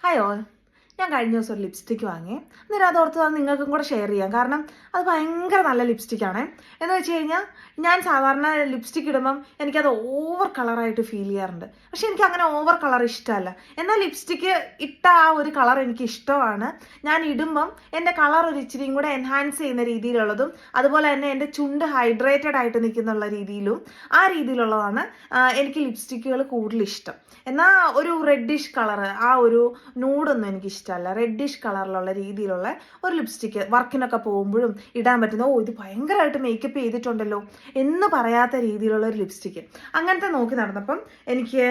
അയ്യോ, ഞാൻ കഴിഞ്ഞ ദിവസം ഒരു ലിപ്സ്റ്റിക്ക് വാങ്ങി. അന്നേരം അതോർത്ത് നിങ്ങൾക്കും കൂടെ ഷെയർ ചെയ്യാം. കാരണം അത് ഭയങ്കര നല്ല ലിപ്സ്റ്റിക്കാണ്. എന്ന് വെച്ച് കഴിഞ്ഞാൽ ഞാൻ സാധാരണ ലിപ്സ്റ്റിക്ക് ഇടുമ്പം എനിക്കത് ഓവർ കളറായിട്ട് ഫീൽ ചെയ്യാറുണ്ട്. പക്ഷെ എനിക്ക് അങ്ങനെ ഓവർ കളർ ഇഷ്ടമല്ല. എന്നാൽ ലിപ്സ്റ്റിക്ക് ഇട്ട ആ ഒരു കളർ എനിക്ക് ഇഷ്ടമാണ്. ഞാൻ ഇടുമ്പം എൻ്റെ കളർ ഒരു ഇച്ചിരിയും കൂടെ എൻഹാൻസ് ചെയ്യുന്ന രീതിയിലുള്ളതും അതുപോലെ തന്നെ എൻ്റെ ചുണ്ട് ഹൈഡ്രേറ്റഡ് ആയിട്ട് നിൽക്കുന്നുള്ള രീതിയിലും ആ രീതിയിലുള്ളതാണ് എനിക്ക് ലിപ്സ്റ്റിക്കുകൾ കൂടുതൽ ഇഷ്ടം. എന്നാൽ ഒരു റെഡിഷ് കളർ, ആ ഒരു നൂഡൊന്നും എനിക്ക് ഇഷ്ടമല്ല. റെഡിഷ് കളറിലുള്ള രീതിയിലുള്ള ഒരു ലിപ്സ്റ്റിക്ക് വർക്കിനൊക്കെ പോകുമ്പോഴും ഇടാൻ പറ്റുന്ന, ഇത് ഭയങ്കരമായിട്ട് മേക്കപ്പ് ചെയ്തിട്ടുണ്ടല്ലോ എന്ന് പറയാത്ത രീതിയിലുള്ള ഒരു ലിപ്സ്റ്റിക്ക്. അങ്ങനത്തെ നോക്കി നടന്നപ്പം എനിക്ക്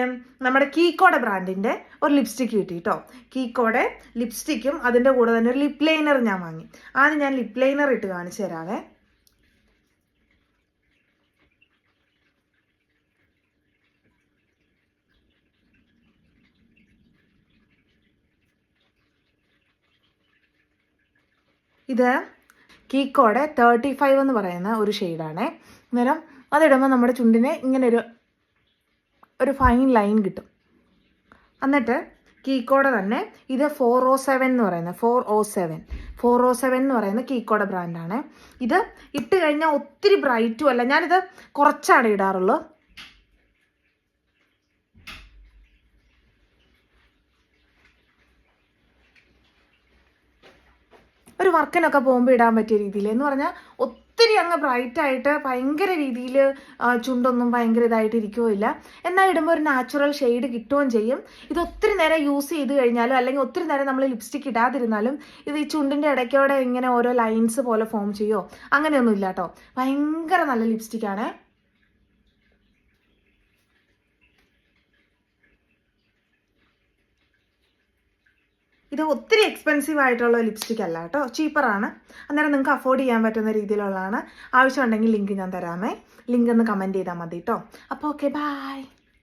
നമ്മുടെ കീക്കോടെ ബ്രാൻഡിൻ്റെ ഒരു ലിപ്സ്റ്റിക്ക് കിട്ടി കേട്ടോ. കീക്കോടെ ലിപ്സ്റ്റിക്കും അതിൻ്റെ കൂടെ തന്നെ ഒരു ലിപ് ലൈനർ ഞാൻ വാങ്ങി. ആദ്യം ഞാൻ ലിപ് ലൈനർ ഇട്ട് കാണിച്ചു തരാവേ. ഇത് കീക്കോടെ 35 എന്ന് പറയുന്ന ഒരു ഷെയ്ഡാണേ. അന്നേരം അതിടുമ്പോൾ നമ്മുടെ ചുണ്ടിന് ഇങ്ങനെ ഒരു ഫൈൻ ലൈൻ കിട്ടും. എന്നിട്ട് കീക്കോടെ തന്നെ ഇത് 407 എന്ന് പറയുന്നത് 407 എന്ന് പറയുന്ന കീക്കോടെ ബ്രാൻഡാണ്. ഇത് ഇട്ട് കഴിഞ്ഞാൽ ഒത്തിരി ബ്രൈറ്റും അല്ല. ഞാനിത് കുറച്ചാണ് ഇടാറുള്ളൂ. ഒരു വർക്കിനൊക്കെ പോകുമ്പോൾ ഇടാൻ പറ്റിയ രീതിയിൽ എന്ന് പറഞ്ഞാൽ ഒത്തിരി അങ്ങ് ബ്രൈറ്റായിട്ട് ഭയങ്കര രീതിയിൽ ചുണ്ടൊന്നും ഭയങ്കര ഇതായിട്ട് ഇരിക്കുകയില്ല. എന്നാൽ ഇടുമ്പോൾ ഒരു നാച്ചുറൽ ഷെയ്ഡ് കിട്ടുകയും ചെയ്യും. ഇത് ഒത്തിരി നേരം യൂസ് ചെയ്ത് കഴിഞ്ഞാലും അല്ലെങ്കിൽ ഒത്തിരി നേരം നമ്മൾ ലിപ്സ്റ്റിക്ക് ഇടാതിരുന്നാലും ഇത് ഈ ചുണ്ടിൻ്റെ ഇടയ്ക്കോടെ ഇങ്ങനെ ഓരോ ലൈൻസ് പോലെ ഫോം ചെയ്യുമോ അങ്ങനെയൊന്നും ഇല്ല കേട്ടോ. ഭയങ്കര നല്ല ലിപ്സ്റ്റിക്കാണ്. ഇത് ഒത്തിരി എക്സ്പെൻസീവ് ആയിട്ടുള്ള ലിപ്സ്റ്റിക് അല്ല കേട്ടോ, ചീപ്പറാണ്. അന്നേരം നിങ്ങൾക്ക് അഫോർഡ് ചെയ്യാൻ പറ്റുന്ന രീതിയിലുള്ളതാണ്. ആവശ്യമുണ്ടെങ്കിൽ ലിങ്ക് ഞാൻ തരാമേ. ലിങ്ക് ഒന്ന് കമൻറ്റ് ചെയ്താൽ മതി കേട്ടോ. അപ്പോൾ ഓക്കെ, ബൈ.